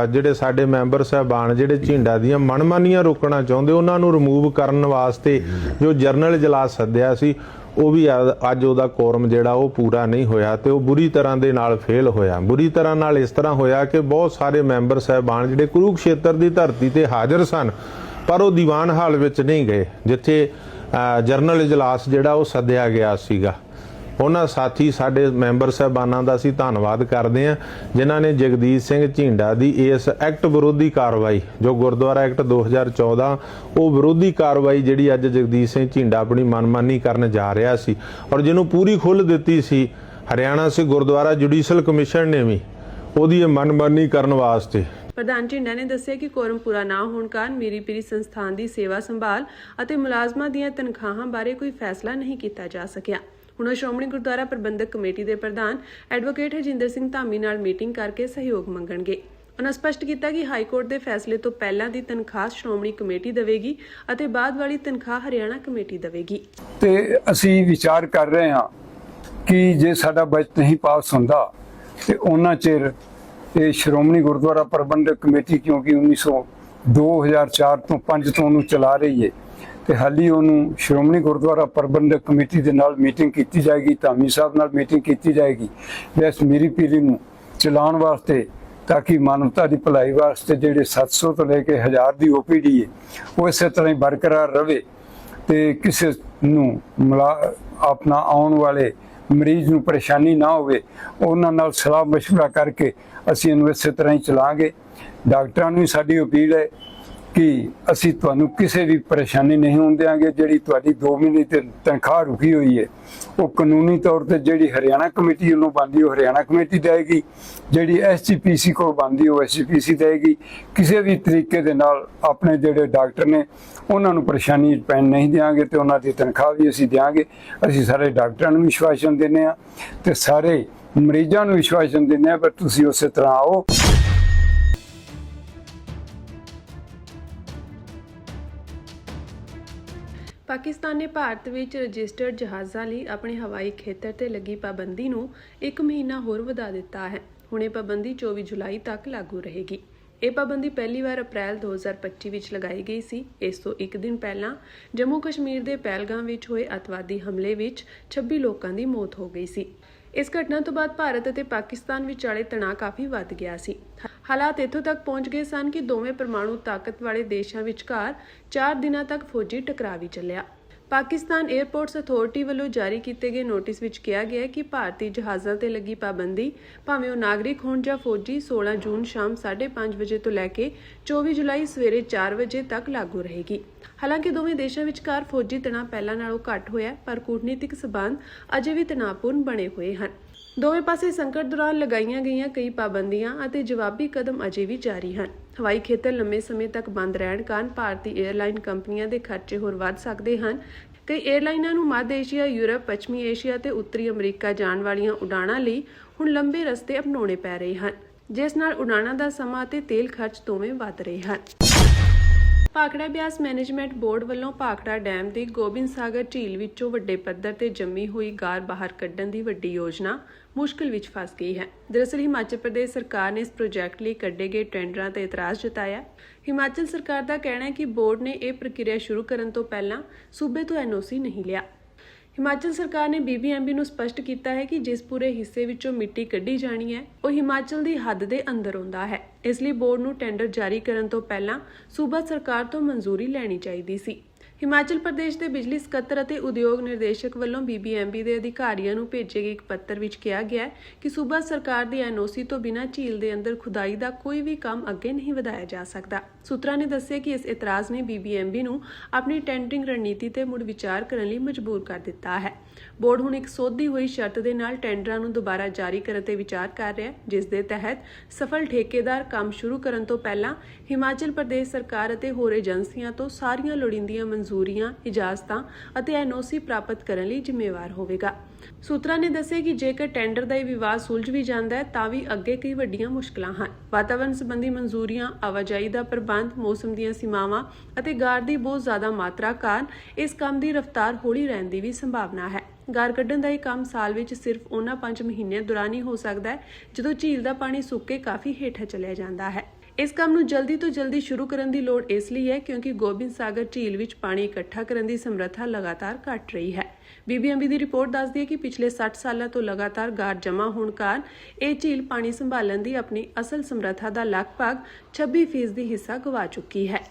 ਜਿਹੜੇ ਸਾਡੇ ਮੈਂਬਰ ਸਾਹਿਬਾਨ ਜਿਹੜੇ ਝੀਂਡਾ ਦੀਆਂ ਮਨਮਾਨੀਆਂ ਰੋਕਣਾ ਚਾਹੁੰਦੇ, ਉਹਨਾਂ ਨੂੰ ਰਿਮੂਵ ਕਰਨ ਵਾਸਤੇ ਜੋ ਜਨਰਲ ਇਜਲਾਸ ਸੱਦਿਆ ਸੀ, ਉਹ ਵੀ ਅੱਜ ਉਹਦਾ ਕੋਰਮ ਜਿਹੜਾ ਉਹ ਪੂਰਾ ਨਹੀਂ ਹੋਇਆ ਤੇ ਉਹ ਬੁਰੀ ਤਰ੍ਹਾਂ ਦੇ ਨਾਲ ਫੇਲ ਹੋਇਆ। ਬੁਰੀ ਤਰ੍ਹਾਂ ਨਾਲ ਇਸ ਤਰ੍ਹਾਂ ਹੋਇਆ ਕਿ ਬਹੁਤ ਸਾਰੇ ਮੈਂਬਰ ਸਾਹਿਬਾਨ ਜਿਹੜੇ ਕੁਰੂਕਸ਼ੇਤਰ ਦੀ ਧਰਤੀ ਤੇ ਹਾਜ਼ਰ ਸਨ, ਪਰ ਉਹ ਦੀਵਾਨ ਹਾਲ ਵਿੱਚ ਨਹੀਂ ਗਏ ਜਿੱਥੇ ਜਨਰਲ ਇਜਲਾਸ ਜਿਹੜਾ ਉਹ ਸੱਦਿਆ ਗਿਆ ਸੀਗਾ। ਉਹਨਾਂ ਸਾਥੀ ਸਾਡੇ ਮੈਂਬਰ ਸਾਹਿਬਾਨਾਂ ਦਾ ਅਸੀਂ ਧੰਨਵਾਦ ਕਰਦੇ ਹਾਂ ਜਿਨ੍ਹਾਂ ਨੇ ਜਗਦੀਸ਼ ਸਿੰਘ ਝੀਂਡਾ ਦੀ ਇਸ ਐਕਟ ਵਿਰੋਧੀ ਕਾਰਵਾਈ, ਜੋ ਗੁਰਦੁਆਰਾ ਐਕਟ 2014, ਉਹ ਵਿਰੋਧੀ ਕਾਰਵਾਈ ਜਿਹੜੀ ਅੱਜ ਜਗਦੀਸ਼ ਸਿੰਘ ਝੀਂਡਾ ਆਪਣੀ ਮਨਮਾਨੀ ਕਰਨ ਜਾ ਰਿਹਾ ਸੀ ਔਰ ਜਿਹਨੂੰ ਪੂਰੀ ਖੁੱਲ੍ਹ ਦਿੱਤੀ ਸੀ ਹਰਿਆਣਾ ਸਿੱਖ ਗੁਰਦੁਆਰਾ ਜੁਡੀਸ਼ੀਅਲ ਕਮਿਸ਼ਨ ਨੇ ਵੀ ਉਹਦੀ ਇਹ ਮਨਮਾਨੀ ਕਰਨ ਵਾਸਤੇ। ਪ੍ਰਧਾਨ ਝੀਂਡਾ ਨੇ ਦੱਸਿਆ ਕਿ ਕੋਰਮ ਪੂਰਾ ਨਾ ਹੋਣ ਕਾਰਨ ਮੀਰੀ ਪੀਰੀ ਸੰਸਥਾਨ ਦੀ ਸੇਵਾ ਸੰਭਾਲ ਅਤੇ ਮੁਲਾਜ਼ਮਾਂ ਦੀਆਂ ਤਨਖਾਹਾਂ ਬਾਰੇ ਕੋਈ ਫੈਸਲਾ ਨਹੀਂ ਕੀਤਾ ਜਾ ਸਕਿਆ। ਹੁਣ ਸ਼੍ਰੋਮਣੀ ਗੁਰਦੁਆਰਾ ਪ੍ਰਬੰਧਕ ਕਮੇਟੀ ਦੇ ਪ੍ਰਧਾਨ ਐਡਵੋਕੇਟ ਹਰਜਿੰਦਰ ਸਿੰਘ ਧਾਮੀ ਨਾਲ ਮੀਟਿੰਗ ਕਰਕੇ ਸਹਿਯੋਗ ਮੰਗਣਗੇ। ਉਹਨਾਂ ਸਪਸ਼ਟ ਕੀਤਾ ਕਿ ਹਾਈ ਕੋਰਟ ਦੇ ਫੈਸਲੇ ਤੋਂ ਪਹਿਲਾਂ ਦੀ ਤਨਖਾਹ ਸ਼੍ਰੋਮਣੀ ਕਮੇਟੀ ਦੇਵੇਗੀ ਅਤੇ ਬਾਅਦ ਵਾਲੀ ਤਨਖਾਹ ਹਰਿਆਣਾ ਕਮੇਟੀ ਦੇਵੇਗੀ। ਤੇ ਅਸੀਂ ਵਿਚਾਰ ਕਰ ਰਹੇ ਹਾਂ ਕਿ ਜੇ ਸਾਡਾ ਬਜਟ ਨਹੀਂ ਪਾਸ ਹੁੰਦਾ ਤੇ ਉਹਨਾਂ ਚਿਰ ਇਹ ਸ਼੍ਰੋਮਣੀ ਗੁਰਦੁਆਰਾ ਪ੍ਰਬੰਧਕ ਕਮੇਟੀ, ਕਿਉਂਕਿ 2004 ਤੋਂ 5 ਤੋਂ ਉਹਨੂੰ ਚਲਾ ਰਹੀ ਹੈ, ਤੇ ਹਾਲੀ ਉਹਨੂੰ ਸ਼੍ਰੋਮਣੀ ਗੁਰਦੁਆਰਾ ਪ੍ਰਬੰਧਕ ਕਮੇਟੀ ਦੇ ਨਾਲ ਮੀਟਿੰਗ ਕੀਤੀ ਜਾਏਗੀ, ਧਾਮੀ ਸਾਹਿਬ ਨਾਲ ਮੀਟਿੰਗ ਕੀਤੀ ਜਾਏਗੀ ਇਸ ਮੀਰੀ ਪੀਰੀ ਨੂੰ ਚਲਾਉਣ ਵਾਸਤੇ, ਤਾਂ ਕਿ ਮਾਨਵਤਾ ਦੀ ਭਲਾਈ ਵਾਸਤੇ ਜਿਹੜੇ 700 ਤੋਂ ਲੈ ਕੇ 1000 ਦੀ OPD ਹੈ ਉਹ ਇਸੇ ਤਰ੍ਹਾਂ ਹੀ ਬਰਕਰਾਰ ਰਵੇ ਤੇ ਕਿਸੇ ਨੂੰ ਆਪਣਾ ਆਉਣ ਵਾਲੇ ਮਰੀਜ਼ ਨੂੰ ਪਰੇਸ਼ਾਨੀ ਨਾ ਹੋਵੇ। ਉਹਨਾਂ ਨਾਲ ਸਲਾਹ ਮਸ਼ਵਰਾ ਕਰਕੇ ਅਸੀਂ ਇਹਨੂੰ ਇਸੇ ਤਰ੍ਹਾਂ ਹੀ ਚਲਾਂਗੇ। ਡਾਕਟਰਾਂ ਨੂੰ ਸਾਡੀ ਅਪੀਲ ਹੈ ਕਿ ਅਸੀਂ ਤੁਹਾਨੂੰ ਕਿਸੇ ਵੀ ਪਰੇਸ਼ਾਨੀ ਨਹੀਂ ਹੋਣ ਦਿਆਂਗੇ। ਜਿਹੜੀ ਤੁਹਾਡੀ 2 ਮਹੀਨੇ ਤੇ ਤਨਖਾਹ ਰੁਕੀ ਹੋਈ ਹੈ ਉਹ ਕਾਨੂੰਨੀ ਤੌਰ ਤੇ ਜਿਹੜੀ ਹਰਿਆਣਾ ਕਮੇਟੀ ਵੱਲੋਂ ਬਣਦੀ ਉਹ ਹਰਿਆਣਾ ਕਮੇਟੀ ਦੇਵੇਗੀ, ਜਿਹੜੀ SGPC ਕੋਲ ਬਣਦੀ ਉਹ SGPC ਦੇਵੇਗੀ। ਕਿਸੇ ਵੀ ਤਰੀਕੇ ਦੇ ਨਾਲ ਆਪਣੇ ਜਿਹੜੇ ਡਾਕਟਰ ਨੇ ਉਹਨਾਂ ਨੂੰ ਪਰੇਸ਼ਾਨੀ ਪੈਣ ਨਹੀਂ ਦਿਆਂਗੇ ਤੇ ਉਹਨਾਂ ਦੀ ਤਨਖਾਹ ਵੀ ਅਸੀਂ ਦਿਆਂਗੇ। ਅਸੀਂ ਸਾਰੇ ਡਾਕਟਰਾਂ ਨੂੰ ਵਿਸ਼ਵਾਸਨ ਦਿੰਦੇ ਹਾਂ ਤੇ ਸਾਰੇ ਮਰੀਜ਼ਾਂ ਨੂੰ ਵਿਸ਼ਵਾਸਨ ਦਿੰਦੇ ਹਾਂ, ਪਰ ਤੁਸੀਂ ਉਸੇ ਤਰ੍ਹਾਂ ਆਓ। ਪਾਕਿਸਤਾਨ ਨੇ ਭਾਰਤ ਵਿੱਚ ਰਜਿਸਟਰਡ ਜਹਾਜ਼ਾਂ ਲਈ ਆਪਣੇ ਹਵਾਈ ਖੇਤਰ ਤੇ ਲੱਗੀ ਪਾਬੰਦੀ ਨੂੰ 1 ਮਹੀਨਾ ਹੋਰ ਵਧਾ ਦਿੱਤਾ ਹੈ। ਹੁਣ ਇਹ ਪਾਬੰਦੀ 24 ਜੁਲਾਈ ਤੱਕ ਲਾਗੂ ਰਹੇਗੀ। ਇਹ ਪਾਬੰਦੀ ਪਹਿਲੀ ਵਾਰ ਅਪ੍ਰੈਲ 2025 ਵਿੱਚ ਲਗਾਈ ਗਈ ਸੀ। ਇਸ ਤੋਂ ਇੱਕ ਦਿਨ ਪਹਿਲਾਂ ਜੰਮੂ ਕਸ਼ਮੀਰ ਦੇ ਪਹਿਲਗਾਮ ਵਿੱਚ ਹੋਏ ਅੱਤਵਾਦੀ ਹਮਲੇ ਵਿੱਚ 26 ਲੋਕਾਂ ਦੀ ਮੌਤ ਹੋ ਗਈ ਸੀ। ਇਸ ਘਟਨਾ ਤੋਂ ਬਾਅਦ ਭਾਰਤ ਅਤੇ ਪਾਕਿਸਤਾਨ ਵਿਚਾਲੇ ਤਣਾਅ ਕਾਫੀ ਵੱਧ ਗਿਆ ਸੀ। ਹਾਲਾਤ ਇੱਥੋਂ ਤੱਕ ਪਹੁੰਚ ਗਏ ਸਨ ਕਿ ਦੋਵੇਂ ਪਰਮਾਣੂ ਤਾਕਤ ਵਾਲੇ ਦੇਸ਼ਾਂ ਵਿਚਕਾਰ 4 ਦਿਨਾਂ ਤੱਕ ਫੌਜੀ ਟਕਰਾਅ ਵੀ ਚੱਲਿਆ। ਪਾਕਿਸਤਾਨ 에ਅਰਪੋਰਟਸ ਅਥਾਰਟੀ ਵੱਲੋਂ ਜਾਰੀ ਕੀਤੇ ਗਏ ਨੋਟਿਸ ਵਿੱਚ ਕਿਹਾ ਗਿਆ ਹੈ ਕਿ ਭਾਰਤੀ ਜਹਾਜ਼ਾਂ ਤੇ ਲੱਗੀ ਪਾਬੰਦੀ ਭਾਵੇਂ ਉਹ ਨਾਗਰਿਕ ਹੋਣ ਜਾਂ ਫੌਜੀ 16 ਜੂਨ ਸ਼ਾਮ 5:30 ਵਜੇ ਤੋਂ ਲੈ ਕੇ 24 ਜੁਲਾਈ ਸਵੇਰੇ 4 ਵਜੇ ਤੱਕ ਲਾਗੂ ਰਹੇਗੀ। ਹਾਲਾਂਕਿ ਦੋਵੇਂ ਦੇਸ਼ਾਂ ਵਿਚਕਾਰ ਫੌਜੀ ਤਣਾਅ ਪਹਿਲਾਂ ਨਾਲੋਂ ਘੱਟ ਹੋਇਆ, ਪਰ ਕੂਟਨੀਤਿਕ ਸਬੰਧ ਅਜੇ ਵੀ ਤਣਾਅਪੂਰਨ ਬਣੇ ਹੋਏ ਹਨ। ਦੋਵੇਂ ਪਾਸੇ ਸੰਕਟ ਦੌਰਾਨ ਲਗਾਈਆਂ ਗਈਆਂ ਕਈ ਪਾਬੰਦੀਆਂ ਅਤੇ ਜਵਾਬੀ ਕਦਮ ਅਜੇ ਵੀ ਜਾਰੀ ਹਨ। ਹਵਾਈ ਖੇਤਰ ਲੰਮੇ ਸਮੇਂ ਤੱਕ ਬੰਦ ਰਹਿਣ ਕਾਰਨ ਭਾਰਤੀ 에ਅਰਲਾਈਨ ਕੰਪਨੀਆਂ ਦੇ ਖਰਚੇ ਹੋਰ ਵੱਧ ਸਕਦੇ ਹਨ। ਕਈ 에ਅਰਲਾਈਨਾਂ ਨੂੰ ਮੱਧ ਏਸ਼ੀਆ, ਯੂਰਪ, ਪੱਛਮੀ ਏਸ਼ੀਆ ਤੇ ਉੱਤਰੀ ਅਮਰੀਕਾ ਜਾਣ ਵਾਲੀਆਂ ਉਡਾਣਾਂ ਲਈ ਹੁਣ ਲੰਬੇ ਰਸਤੇ ਅਪਣਾਉਣੇ ਪੈ ਰਹੇ ਹਨ, ਜਿਸ ਨਾਲ ਉਡਾਣਾਂ ਦਾ ਸਮਾਂ ਅਤੇ ਤੇਲ ਖਰਚ ਦੋਵੇਂ ਵੱਧ ਰਹੇ ਹਨ। ਭਾਖੜਾ ਬਿਆਸ ਮੈਨੇਜਮੈਂਟ ਬੋਰਡ ਵੱਲੋਂ ਭਾਖੜਾ ਡੈਮ ਦੀ ਗੋਬਿੰਦ ਸਾਗਰ ਝੀਲ ਵਿੱਚੋਂ ਵੱਡੇ ਪੱਧਰ ਤੇ ਜੰਮੀ ਹੋਈ ਗਾਰ ਬਾਹਰ ਕੱਢਣ ਦੀ ਵੱਡੀ ਯੋਜਨਾ ਮੁਸ਼ਕਿਲ ਵਿੱਚ ਫਸ ਗਈ ਹੈ। ਦਰਅਸਲ ਹਿਮਾਚਲ ਪ੍ਰਦੇਸ਼ ਸਰਕਾਰ ਨੇ ਇਸ ਪ੍ਰੋਜੈਕਟ ਲਈ ਕੱਢੇ ਗਏ ਟੈਂਡਰਾਂ ਤੇ ਇਤਰਾਜ਼ ਜਤਾਇਆ। ਹਿਮਾਚਲ ਸਰਕਾਰ ਦਾ ਕਹਿਣਾ ਹੈ ਕਿ ਬੋਰਡ ਨੇ ਇਹ ਪ੍ਰਕਿਰਿਆ ਸ਼ੁਰੂ ਕਰਨ ਤੋਂ ਪਹਿਲਾਂ ਸੂਬੇ ਤੋਂ NOC ਨਹੀਂ ਲਿਆ। ਹਿਮਾਚਲ ਸਰਕਾਰ ਨੇ BBMB ਨੂੰ ਸਪਸ਼ਟ ਕੀਤਾ ਹੈ ਕਿ ਜਿਸ ਪੂਰੇ ਹਿੱਸੇ ਵਿੱਚੋਂ ਮਿੱਟੀ ਕੱਢੀ ਜਾਣੀ ਹੈ ਉਹ ਹਿਮਾਚਲ ਦੀ ਹੱਦ ਦੇ ਅੰਦਰ ਆਉਂਦਾ ਹੈ। ਇਸ ਲਈ ਬੋਰਡ ਨੂੰ ਟੈਂਡਰ ਜਾਰੀ ਕਰਨ ਤੋਂ ਪਹਿਲਾਂ ਸੂਬਾ ਸਰਕਾਰ ਤੋਂ ਮਨਜ਼ੂਰੀ ਲੈਣੀ ਚਾਹੀਦੀ ਸੀ। ਹਿਮਾਚਲ ਪ੍ਰਦੇਸ਼ ਦੇ ਬਿਜਲੀ ਸਕੱਤਰ ਅਤੇ ਉਦਯੋਗ ਨਿਰਦੇਸ਼ਕ ਵੱਲੋਂ BBMB ਦੇ ਅਧਿਕਾਰੀਆਂ ਨੂੰ ਭੇਜੇ ਗਏ ਇੱਕ ਪੱਤਰ ਵਿੱਚ ਕਿਹਾ ਗਿਆ ਹੈ ਕਿ ਸੂਬਾ ਸਰਕਾਰ ਦੀ NOC ਤੋਂ ਬਿਨਾਂ ਝੀਲ ਦੇ ਅੰਦਰ ਖੁਦਾਈ ਦਾ ਕੋਈ ਵੀ ਕੰਮ ਅੱਗੇ ਨਹੀਂ ਵਧਾਇਆ ਜਾ ਸਕਦਾ। ਸੂਤਰਾਂ ਨੇ ਦੱਸਿਆ ਕਿ ਇਸ ਇਤਰਾਜ਼ ਨੇ BBMB ਨੂੰ ਆਪਣੀ ਟੈਂਡਰਿੰਗ ਰਣਨੀਤੀ ਤੇ ਮੁੜ ਵਿਚਾਰ ਕਰਨ ਲਈ ਮਜਬੂਰ ਕਰ ਦਿੱਤਾ ਹੈ। ਬੋਰਡ ਹੁਣ ਇੱਕ ਸੋਧੀ ਹੋਈ ਸ਼ਰਤ ਦੇ ਨਾਲ ਟੈਂਡਰਾਂ ਨੂੰ ਦੁਬਾਰਾ ਜਾਰੀ ਕਰਨ ਤੇ ਵਿਚਾਰ ਕਰ ਰਿਹਾ ਹੈ, ਜਿਸ ਦੇ ਤਹਿਤ ਸਫਲ ਠੇਕੇਦਾਰ ਕੰਮ ਸ਼ੁਰੂ ਕਰਨ ਤੋਂ ਪਹਿਲਾਂ ਹਿਮਾਚਲ ਪ੍ਰਦੇਸ਼ ਸਰਕਾਰ ਅਤੇ ਹੋਰ ਏਜੰਸੀਆਂ ਤੋਂ ਸਾਰੀਆਂ ਲੋੜੀਂਦੀਆਂ ਮਨਜ਼ੂਰੀਆਂ, ਇਜਾਜ਼ਤਾਂ ਅਤੇ NOC ਪ੍ਰਾਪਤ ਕਰਨ ਲਈ ਜ਼ਿੰਮੇਵਾਰ ਹੋਵੇਗਾ। ਸੂਤਰਾਂ ਨੇ ਦੱਸਿਆ ਕਿ ਜੇਕਰ ਟੈਂਡਰ ਦਾ ਇਹ ਵਿਵਾਦ ਸੁਲਝ ਵੀ ਜਾਂਦਾ ਹੈ ਤਾਂ ਵੀ ਅੱਗੇ ਕਈ ਵੱਡੀਆਂ ਮੁਸ਼ਕਲਾਂ ਹਨ। ਵਾਤਾਵਰਣ ਸੰਬੰਧੀ ਮਨਜ਼ੂਰੀਆਂ, ਆਵਾਜਾਈ ਦਾ ਪ੍ਰਬੰਧ, ਮੌਸਮ ਦੀਆਂ ਸੀਮਾਵਾਂ ਅਤੇ ਗਾਰ ਦੀ ਬਹੁਤ ਜ਼ਿਆਦਾ ਮਾਤਰਾ ਕਾਰਨ ਇਸ ਕੰਮ ਦੀ ਰਫ਼ਤਾਰ ਹੌਲੀ ਰਹਿਣ ਦੀ ਵੀ ਸੰਭਾਵਨਾ ਹੈ। ਗਾਰ ਕੱਢਣ ਦਾ ਇਹ ਕੰਮ ਸਾਲ ਵਿੱਚ ਸਿਰਫ ਉਹਨਾਂ 5 ਮਹੀਨਿਆਂ ਦੌਰਾਨ ਹੀ ਹੋ ਸਕਦਾ ਹੈ ਜਦੋਂ ਝੀਲ ਦਾ ਪਾਣੀ ਸੁੱਕ ਕੇ ਕਾਫੀ ਹੇਠਾਂ ਚਲਿਆ ਜਾਂਦਾ ਹੈ। ਇਸ ਕੰਮ ਨੂੰ ਜਲਦੀ ਤੋਂ ਜਲਦੀ ਸ਼ੁਰੂ ਕਰਨ ਦੀ ਲੋੜ ਇਸ ਲਈ ਹੈ ਕਿਉਂਕਿ ਗੋਬਿੰਦ ਸਾਗਰ ਝੀਲ ਵਿੱਚ ਪਾਣੀ ਇਕੱਠਾ ਕਰਨ ਦੀ ਸਮਰੱਥਾ ਲਗਾਤਾਰ ਘਟ ਰਹੀ ਹੈ। BBMB ਦੀ ਰਿਪੋਰਟ ਦੱਸਦੀ ਹੈ ਕਿ ਪਿਛਲੇ 60 ਸਾਲਾਂ ਤੋਂ ਲਗਾਤਾਰ ਗਾਰ ਜਮ੍ਹਾਂ ਹੋਣ ਕਾਰਨ ਇਹ ਝੀਲ ਪਾਣੀ ਸੰਭਾਲਣ ਦੀ ਆਪਣੀ ਅਸਲ ਸਮਰੱਥਾ ਦਾ ਲਗਭਗ 26% ਹਿੱਸਾ ਗਵਾ ਚੁੱਕੀ ਹੈ।